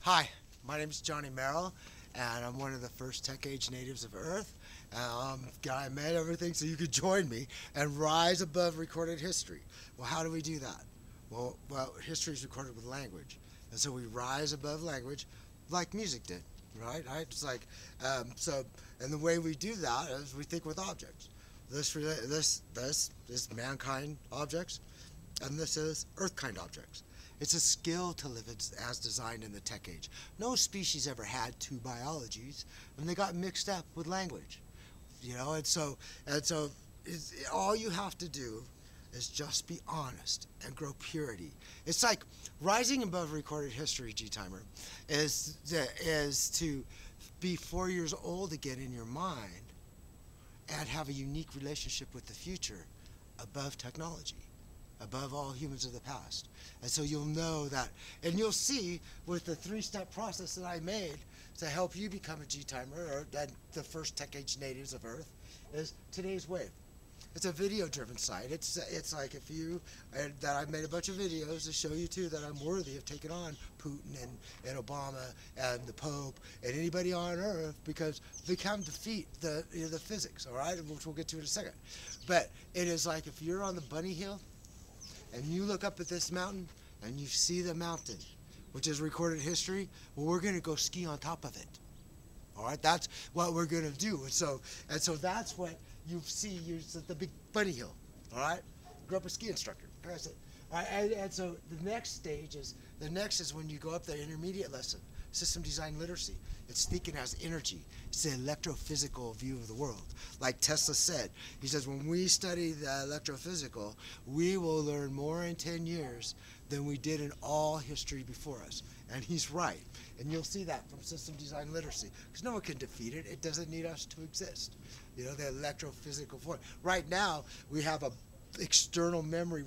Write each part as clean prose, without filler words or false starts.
Hi, my name is Johnny Merrill, and I'm one of the first TechAge natives of Earth. I made everything so you could join me and rise above recorded history. Well, how do we do that? Well, history is recorded with language, and so we rise above language, like music did, right? It's like and the way we do that is we think with objects. This is mankind objects, and this is earth-kind objects. It's a skill to live as designed in the tech age. No species ever had two biologies, and they got mixed up with language. And so all you have to do is just be honest and grow purity. It's like rising above recorded history, gTimer, is to be 4 years old again in your mind and have a unique relationship with the future above technology, above all humans of the past. And so you'll know that, and you'll see with the three-step process that I made to help you become a gTimer, or the first TechAge natives of Earth, is today's wave. It's a video-driven site. It's like if you, that I've made a bunch of videos to show you too that I'm worthy of taking on Putin and Obama and the Pope and anybody on Earth, because they can't defeat the physics, all right, which we'll get to in a second. But it is like if you're on the bunny hill and you look up at this mountain and you see the mountain, which is recorded history, well, we're going to go ski on top of it. All right, that's what we're going to do. And so that's what you see. You're at the big bunny hill. All right, grew up a ski instructor. That's it. All right, and so the next stage is when you go up the intermediate lesson, system design literacy. It's thinking as energy. It's the electrophysical view of the world. Like Tesla said, he says, when we study the electrophysical, we will learn more in 10 years than we did in all history before us. And he's right. And you'll see that from system design literacy, because no one can defeat it. It doesn't need us to exist. You know, the electrophysical form. Right now, we have a external memory.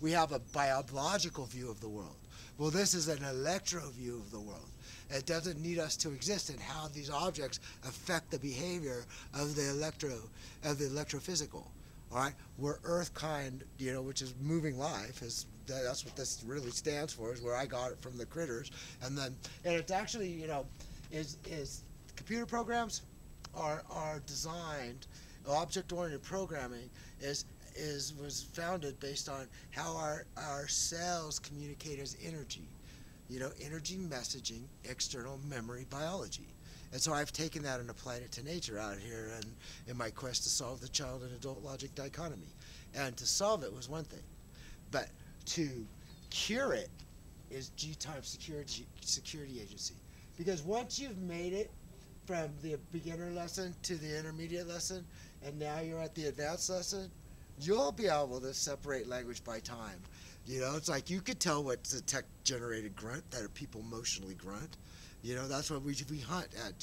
We have a biological view of the world. Well, this is an electro view of the world. It doesn't need us to exist, and how these objects affect the behavior of the electrophysical. All right, we're earth kind, which is moving life. That's what this really stands for. Is where I got it from the critters, and it's actually is computer programs are designed. Object-oriented programming was founded based on how our cells communicate as energy. Energy messaging, external memory biology. And so I've taken that and applied it to nature out here and in my quest to solve the child and adult logic dichotomy. And to solve it was one thing, but to cure it is gTime security agency. Because once you've made it from the beginner lesson to the intermediate lesson, and now you're at the advanced lesson, you'll be able to separate language by time. It's like you could tell what's a tech-generated grunt, that people emotionally grunt. That's what we hunt at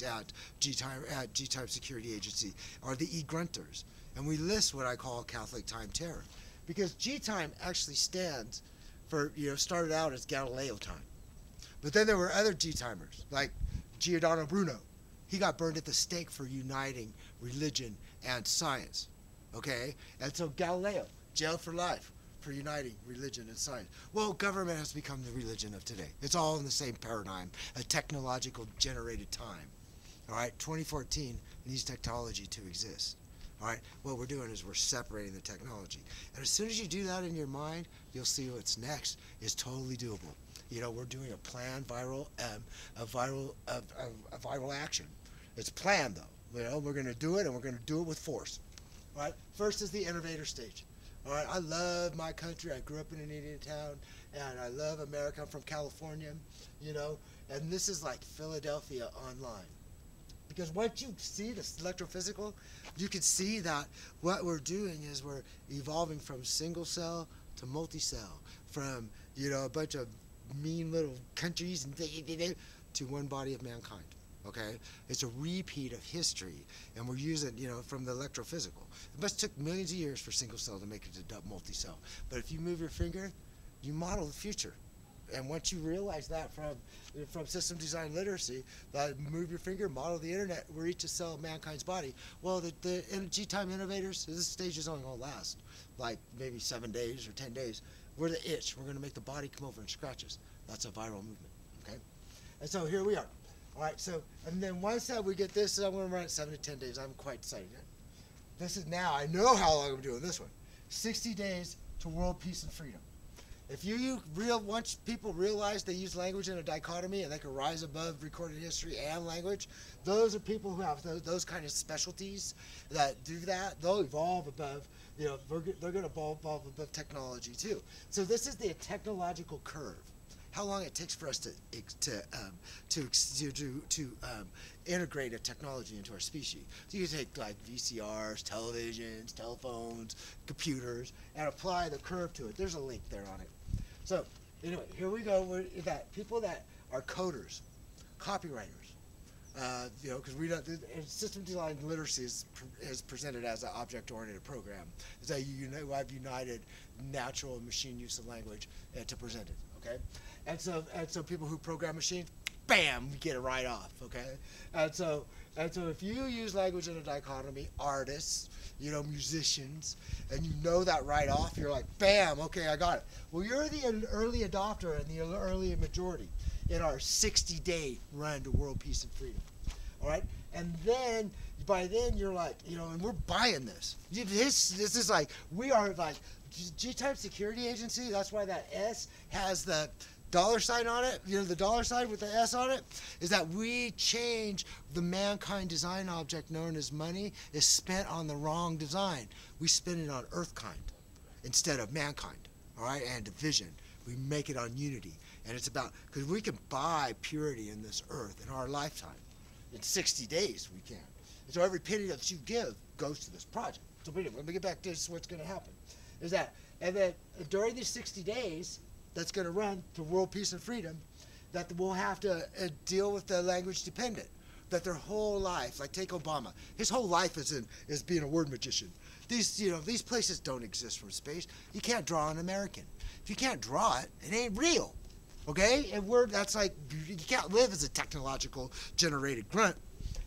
gTime Security Agency, are the e-grunters. And we list what I call Catholic time terror. Because gTime actually stands for, started out as Galileo time. But then there were other gTimers, like Giordano Bruno. He got burned at the stake for uniting religion and science. Okay? And so Galileo, jailed for life for uniting religion and science. Well, government has become the religion of today. It's all in the same paradigm, a technological generated time. All right, 2014 needs technology to exist. All right, what we're doing is we're separating the technology. And as soon as you do that in your mind, you'll see what's next is totally doable. We're doing a planned viral action. It's planned though. We're going to do it, and we're going to do it with force. All right, first is the innovator stage. All right, I love my country. I grew up in an Indian town, and I love America. I'm from California, and this is like Philadelphia online. Because once you see this electrophysical, you can see that what we're doing is we're evolving from single cell to multi-cell, from, a bunch of mean little countries to one body of mankind. Okay, it's a repeat of history, and we're using, from the electrophysical. It must took millions of years for single cell to make it to multi-cell. But if you move your finger, you model the future. And once you realize that from system design literacy, that move your finger, model the internet, we're each a cell of mankind's body. Well, the gTime innovators, this stage is only going to last like maybe 7 days or 10 days. We're the itch. We're going to make the body come over and scratch us. That's a viral movement. Okay. And so here we are. All right, so, and then once that we get this, I'm going to run it 7 to 10 days. I'm quite excited. This is now, I know how long I'm doing this one. 60 days to world peace and freedom. If once people realize they use language in a dichotomy and they can rise above recorded history and language, those are people who have those kind of specialties that do that. They'll evolve above, they're going to evolve above technology too. So this is the technological curve. How long it takes for us to integrate a technology into our species. So you take like VCRs, televisions, telephones, computers, and apply the curve to it. There's a link there on it. So anyway, here we go. People that are coders, copywriters, because we don't. System design literacy is presented as an object-oriented program. Is that I've united natural and machine use of language to present it. Okay, and so people who program machines, bam, we get it right off. Okay, and so if you use language in a dichotomy, artists, musicians, and you know that right off, you're like, bam, okay, I got it. Well, you're the early adopter and the early majority in our 60-day run to world peace and freedom. All right, and then by then you're like, and we're buying this. This is like, we are like gTimers Security Agency. That's why that S has the $sign on it, the $sign with the S on it, is that we change the mankind design object known as money is spent on the wrong design. We spend it on earthkind instead of mankind, all right, and division. We make it on unity. And it's about, because we can buy purity in this earth in our lifetime. In 60 days we can. And so every penny that you give goes to this project. So anyway, let me get back to this, what's going to happen. Is that, and then during these 60 days, that's going to run to world peace and freedom, that we'll have to deal with the language dependent, that their whole life, like take Obama, his whole life is being a word magician. These places don't exist from space. You can't draw an American. If you can't draw it, it ain't real, okay? And that's like, you can't live as a technological generated grunt.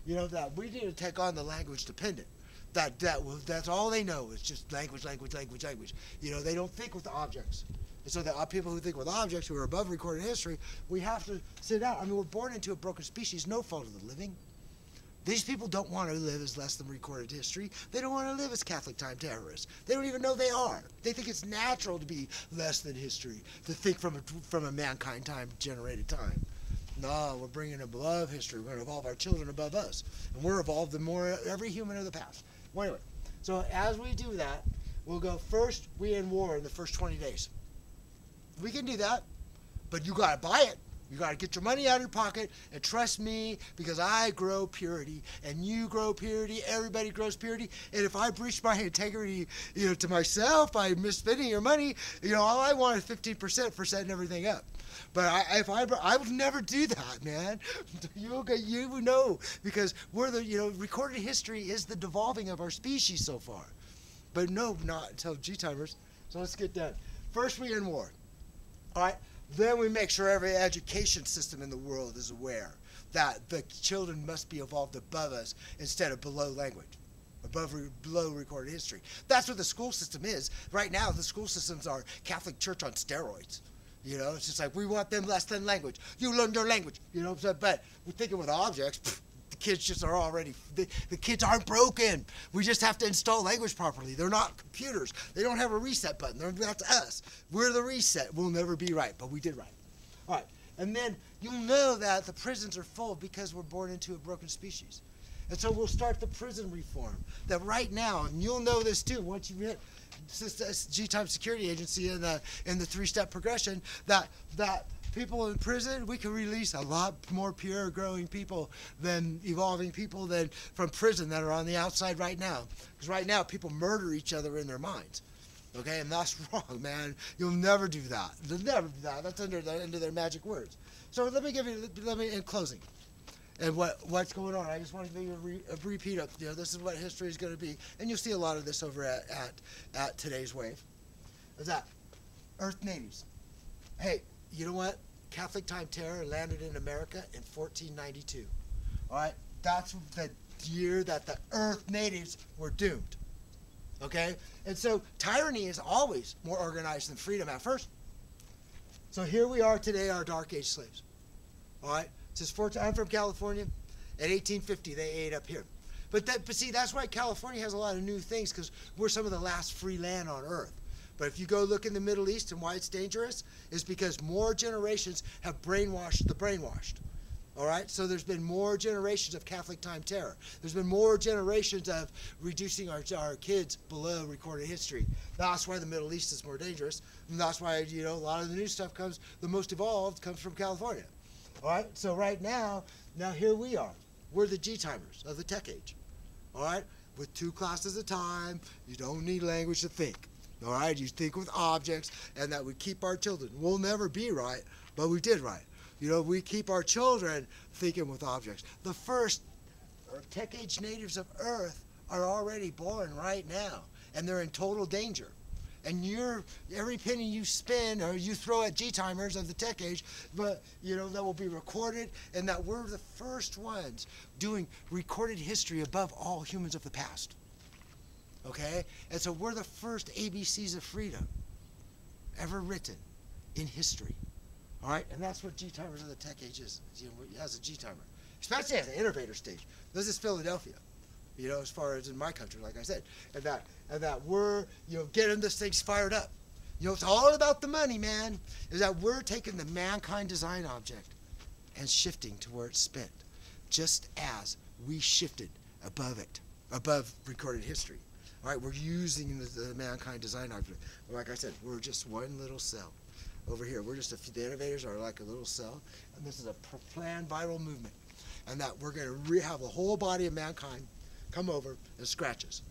That we need to take on the language dependent. That's all they know is just language. They don't think with the objects. And so the people who think with objects, who are above recorded history, we have to sit out. I mean, we're born into a broken species, no fault of the living. These people don't want to live as less than recorded history. They don't want to live as Catholic time terrorists. They don't even know they are. They think it's natural to be less than history, to think from a mankind time generated time. No, we're bringing it above history. We're going to evolve our children above us. And we're evolved than every human of the past. Well, anyway, so as we do that, we'll go first, we end war in the first 20 days. We can do that, but you got to buy it. You got to get your money out of your pocket and trust me, because I grow purity and you grow purity. Everybody grows purity. And if I breach my integrity, to myself by misspending your money, all I want is 15% for setting everything up. But I would never do that, man. You know, because we're recorded history is the devolving of our species so far. But no, not until gTimers. So let's get done. First, we end war. All right. Then we make sure every education system in the world is aware that the children must be evolved above us instead of below language, below recorded history. That's what the school system is. Right now, the school systems are Catholic Church on steroids. It's just like, we want them less than language. You learn their language. But we're thinking with objects, the kids just are already, the kids aren't broken. We just have to install language properly. They're not computers. They don't have a reset button. That's us. We're the reset. We'll never be right, but we did right. All right. And then you'll know that the prisons are full because we're born into a broken species. And so we'll start the prison reform. That right now, and you'll know this too, once you hit gTimers Security Agency in the 3-step progression, that people in prison, we can release a lot more pure growing people than evolving people than from prison that are on the outside right now. Because right now, people murder each other in their minds. Okay, and that's wrong, man. You'll never do that. They'll never do that. That's under their magic words. So let me in closing. And what's going on? I just want to give you a repeat of, this is what history is going to be. And you'll see a lot of this over at today's wave. Is that Earth natives. Hey, you know what? Catholic time terror landed in America in 1492. All right? That's the year that the Earth natives were doomed. Okay? And so tyranny is always more organized than freedom at first. So here we are today, our Dark Age slaves. All right? Since I'm from California. In 1850, they ate up here. But see, that's why California has a lot of new things, because we're some of the last free land on Earth. But if you go look in the Middle East and why it's dangerous, is because more generations have brainwashed the brainwashed. All right, so there's been more generations of Catholic time terror. There's been more generations of reducing our kids below recorded history. That's why the Middle East is more dangerous, and that's why, you know, a lot of the new stuff the most evolved comes from California. All right, so right now here we are. We're the gTimers of the tech age. All right, with 2 classes at a time. You don't need language to think. All right, you think with objects, and that we keep our children. We'll never be right, but we did right. You know, we keep our children thinking with objects. The first tech age natives of Earth are already born right now, and they're in total danger. And every penny you spend or you throw at gTimers of the tech age, but you know, that will be recorded, and that we're the first ones doing recorded history above all humans of the past. Okay? And so we're the first ABCs of freedom ever written in history. All right, and that's what gTimers of the tech age is. You know, it has a gTimer, especially at the innovator stage. This is Philadelphia, you know, as far as in my country, like I said, and that we're, you know, getting this thing fired up. You know, it's all about the money, man. Is that we're taking the mankind design object and shifting to where it's spent, just as we shifted above it, above recorded history. All right, we're using the mankind design object. Like I said, we're just one little cell. Over here, we're just the innovators are like a little cell, and this is a planned viral movement, and that we're going to have the whole body of mankind come over and scratch us,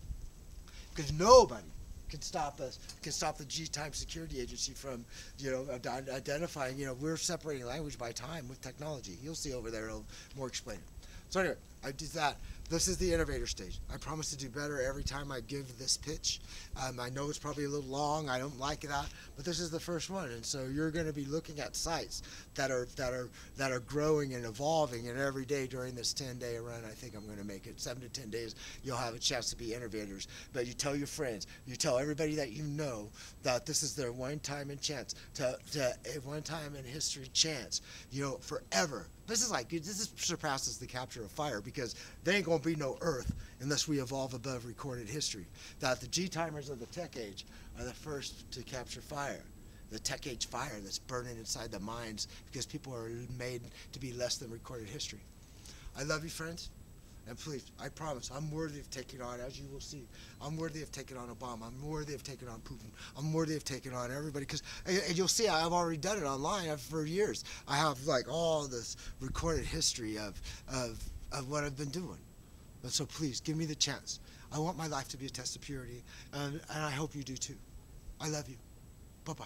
because nobody can stop us, can stop the gTime Security Agency from, you know, identifying. You know, we're separating language by time with technology. You'll see over there, it'll more explain it. So anyway, I did that. This is the innovator stage. I promise to do better every time I give this pitch. I know it's probably a little long. I don't like that, but this is the first one, and so you're going to be looking at sites that are growing and evolving, and every day during this 10-day run, I think I'm going to make it 7 to 10 days. You'll have a chance to be innovators. But you tell your friends, you tell everybody that you know that this is their one-time in chance to a one-time in history chance. You know, forever. This surpasses the capture of fire, because there ain't going to be no Earth unless we evolve above recorded history. That the gTimers of the tech age are the first to capture fire. The tech age fire that's burning inside the minds because people are made to be less than recorded history. I love you, friends. And please, I promise, I'm worthy of taking on, as you will see, I'm worthy of taking on Obama. I'm worthy of taking on Putin. I'm worthy of taking on everybody. Because, and you'll see, I've already done it online for years. I have like all this recorded history of what I've been doing. And so please, give me the chance. I want my life to be a test of purity, and I hope you do too. I love you. Bye-bye.